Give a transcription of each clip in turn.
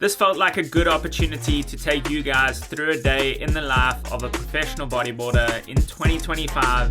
This felt like a good opportunity to take you guys through a day in the life of a professional bodyboarder in 2025.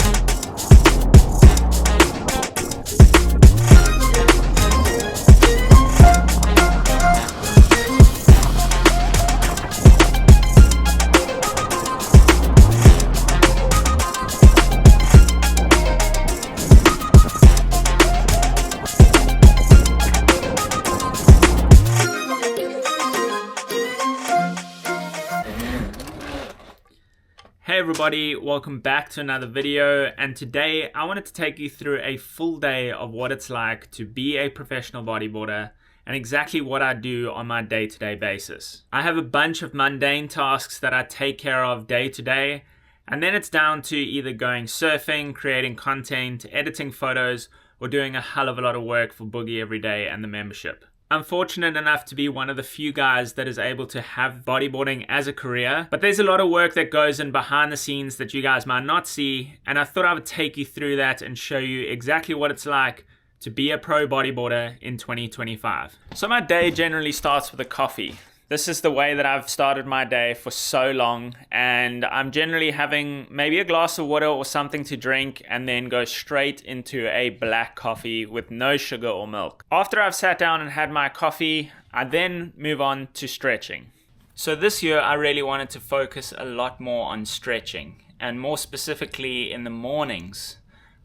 Hey everybody, welcome back to another video, and today I wanted to take you through a full day of what it's like to be a professional bodyboarder and exactly what I do on my day-to-day basis. I have a bunch of mundane tasks that I take care of day to day, and then it's down to either going surfing, creating content, editing photos, or doing a hell of a lot of work for Boogie every day and the membership. I'm fortunate enough to be one of the few guys that is able to have bodyboarding as a career, but there's a lot of work that goes in behind the scenes that you guys might not see, and I thought I would take you through that and show you exactly what it's like to be a pro bodyboarder in 2025. So my day generally starts with a coffee. This is the way that I've started my day for so long, and I'm generally having maybe a glass of water or something to drink and then go straight into a black coffee with no sugar or milk. After I've sat down and had my coffee, I then move on to stretching. So this year I really wanted to focus a lot more on stretching, and more specifically in the mornings.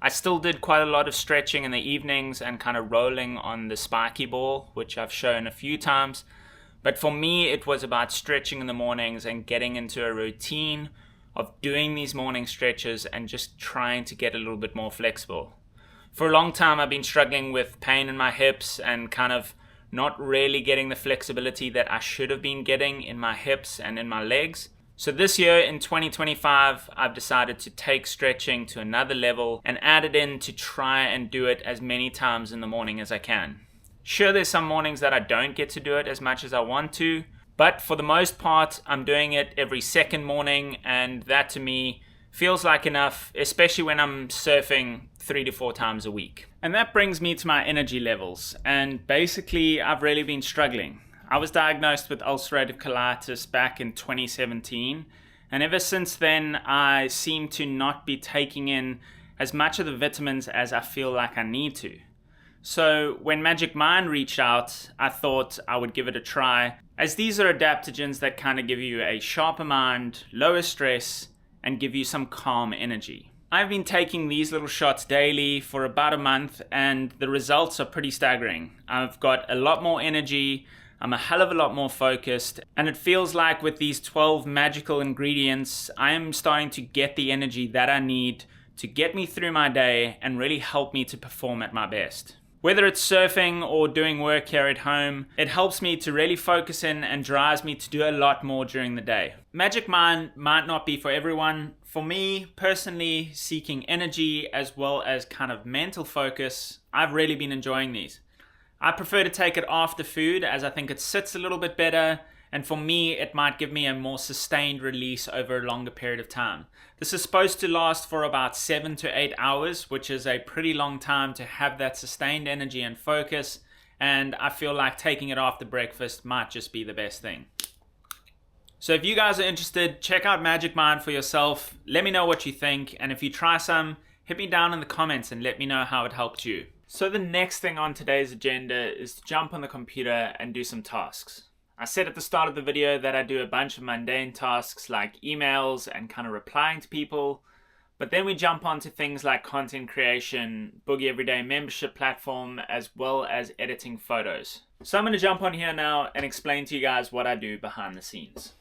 I still did quite a lot of stretching in the evenings and kind of rolling on the spiky ball, which I've shown a few times. But for me, it was about stretching in the mornings and getting into a routine of doing these morning stretches and just trying to get a little bit more flexible. For a long time, I've been struggling with pain in my hips and kind of not really getting the flexibility that I should have been getting in my hips and in my legs. So this year in 2025, I've decided to take stretching to another level and add it in to try and do it as many times in the morning as I can. Sure, there's some mornings that I don't get to do it as much as I want to, but for the most part, I'm doing it every second morning, and that to me feels like enough, especially when I'm surfing 3 to 4 times a week. And that brings me to my energy levels, and basically I've really been struggling. I was diagnosed with ulcerative colitis back in 2017, and ever since then I seem to not be taking in as much of the vitamins as I feel like I need to. So when Magic Mind reached out, I thought I would give it a try, as these are adaptogens that kind of give you a sharper mind, lower stress, and give you some calm energy. I've been taking these little shots daily for about a month, and the results are pretty staggering. I've got a lot more energy, I'm a hell of a lot more focused, and it feels like with these 12 magical ingredients, I am starting to get the energy that I need to get me through my day and really help me to perform at my best. Whether it's surfing or doing work here at home, it helps me to really focus in and drives me to do a lot more during the day. Magic Mind might not be for everyone. For me, personally, seeking energy as well as kind of mental focus, I've really been enjoying these. I prefer to take it after food as I think it sits a little bit better, and for me, it might give me a more sustained release over a longer period of time. This is supposed to last for about 7 to 8 hours, which is a pretty long time to have that sustained energy and focus, and I feel like taking it after breakfast might just be the best thing. So if you guys are interested, check out Magic Mind for yourself. Let me know what you think, and if you try some, hit me down in the comments and let me know how it helped you. So the next thing on today's agenda is to jump on the computer and do some tasks. I said at the start of the video that I do a bunch of mundane tasks like emails and kind of replying to people, but then we jump onto things like content creation, Boogie Everyday membership platform, as well as editing photos. So I'm going to jump on here now and explain to you guys what I do behind the scenes.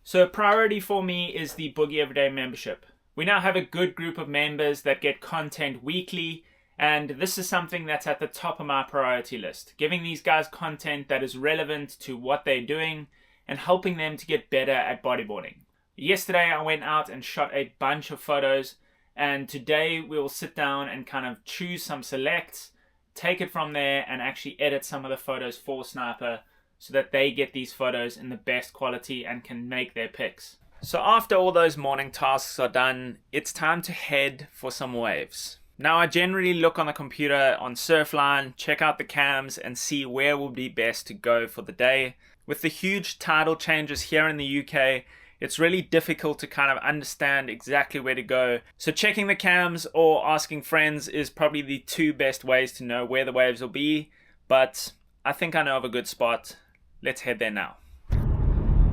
So a priority for me is the Boogie Everyday membership. We now have a good group of members that get content weekly, and this is something that's at the top of my priority list, giving these guys content that is relevant to what they're doing and helping them to get better at bodyboarding. Yesterday I went out and shot a bunch of photos, and today we will sit down and kind of choose some selects, take it from there and actually edit some of the photos for Sniper so that they get these photos in the best quality and can make their picks. So after all those morning tasks are done, it's time to head for some waves. Now I generally look on the computer on Surfline, check out the cams and see where would be best to go for the day. With the huge tidal changes here in the UK, it's really difficult to kind of understand exactly where to go. So checking the cams or asking friends is probably the two best ways to know where the waves will be, but I think I know of a good spot. Let's head there now.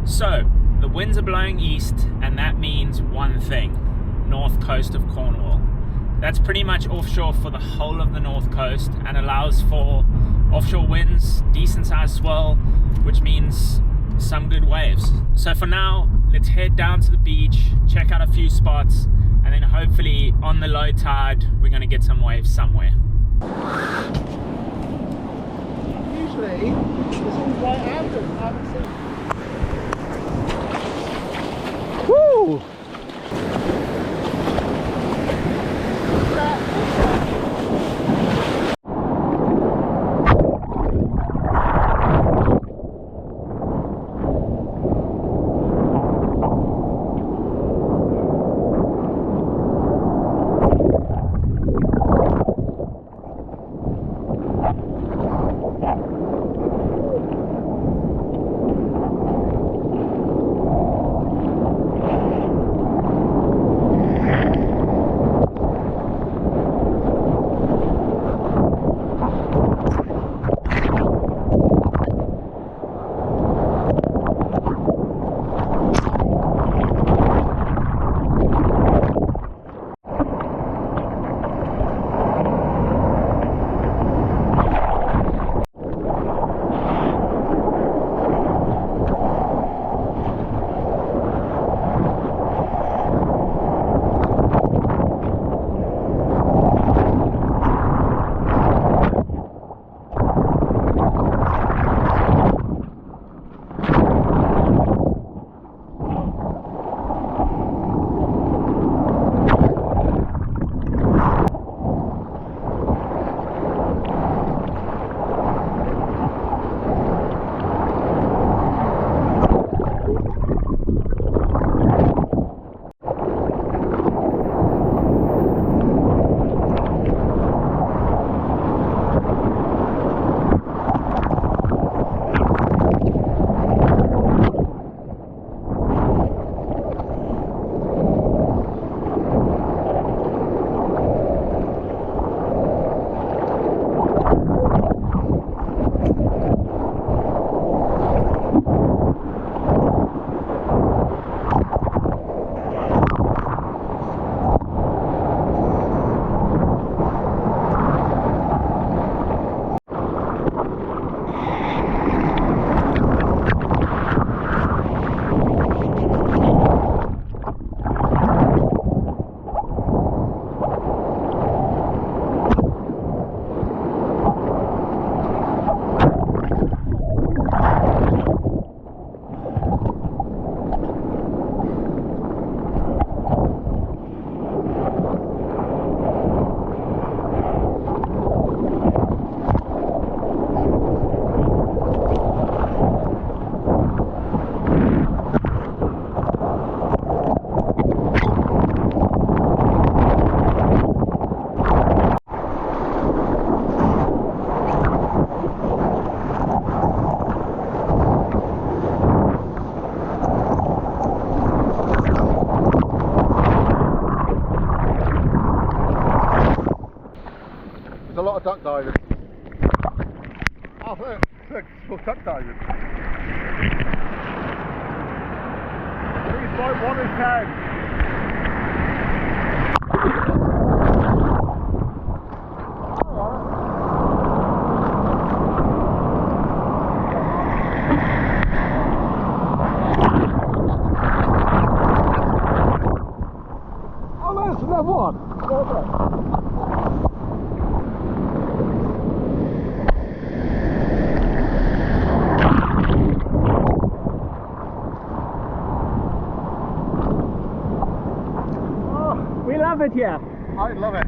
So the winds are blowing east, and that means one thing: north coast of Cornwall. That's pretty much offshore for the whole of the north coast and allows for offshore winds, decent sized swell, which means some good waves. So for now, let's head down to the beach, check out a few spots, and then hopefully on the low tide we're going to get some waves somewhere. Usually this one's right after. I haven't seen. Woo! A lot of duck diving. Oh, look, it's duck diving. Please find one in 10. Oh, there's another one. We love it here. I love it.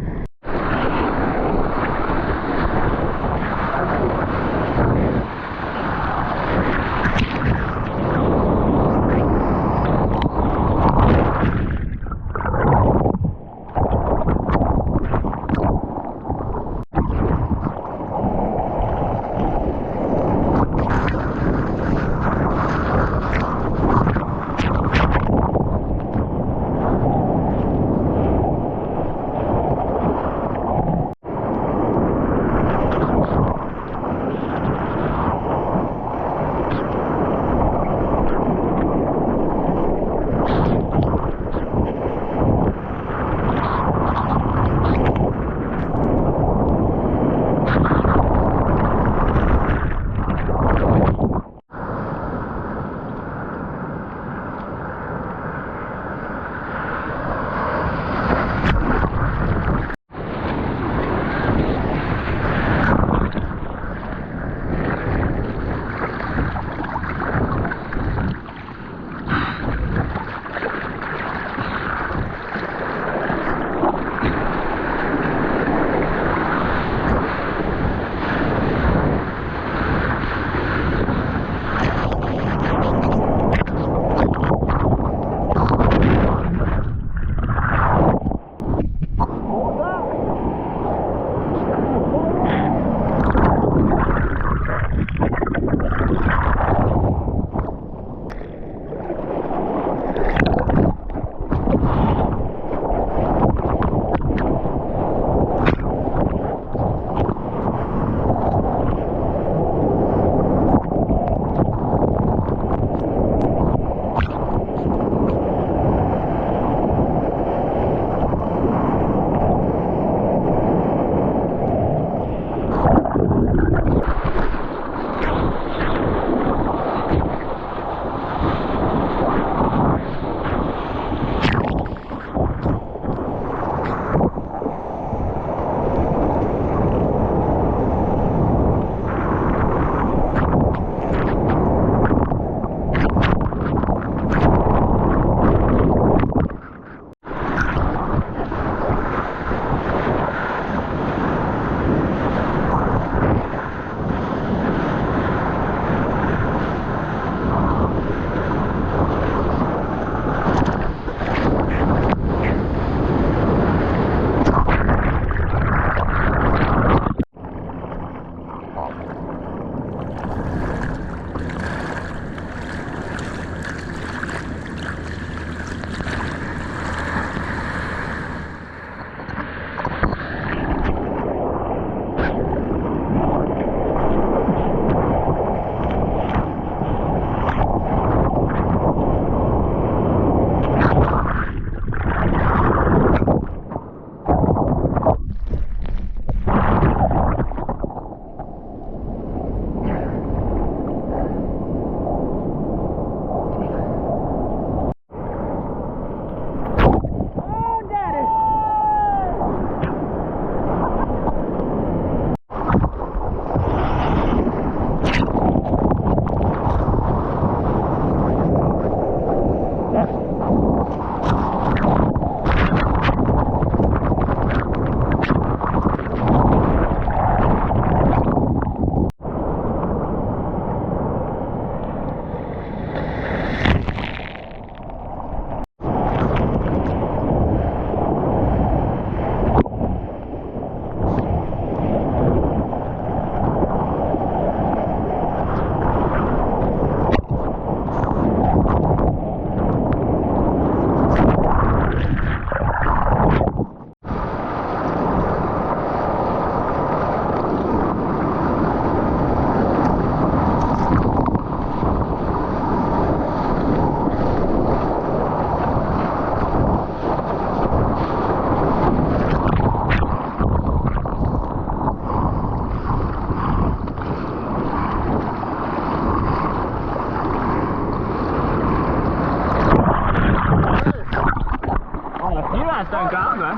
don't go out, man.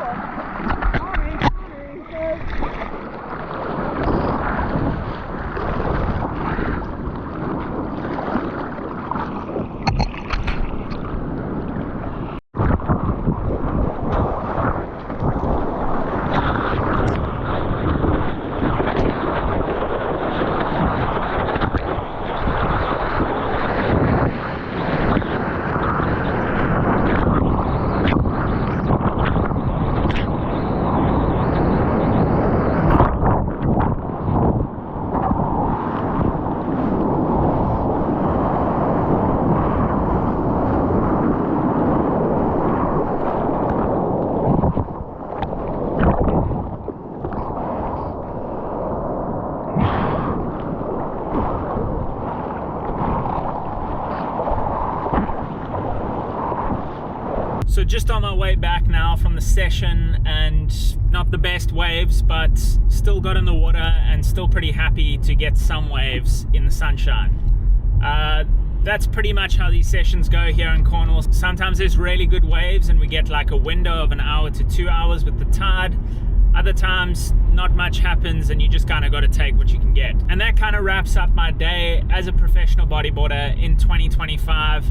So just on my way back now from the session, and not the best waves, but still got in the water and still pretty happy to get some waves in the sunshine. That's pretty much how these sessions go here in Cornwall. Sometimes there's really good waves and we get like a window of an hour to 2 hours with the tide. Other times not much happens and you just kind of got to take what you can get. And that kind of wraps up my day as a professional bodyboarder in 2025.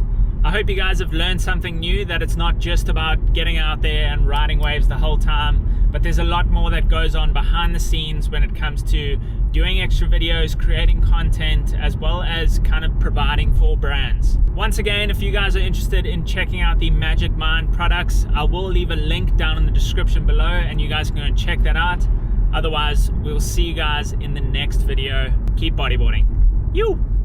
I hope you guys have learned something new, that it's not just about getting out there and riding waves the whole time, but there's a lot more that goes on behind the scenes when it comes to doing extra videos, creating content, as well as kind of providing for brands. Once again, if you guys are interested in checking out the Magic Mind products, I will leave a link down in the description below and you guys can go and check that out. Otherwise, we'll see you guys in the next video. Keep bodyboarding. You!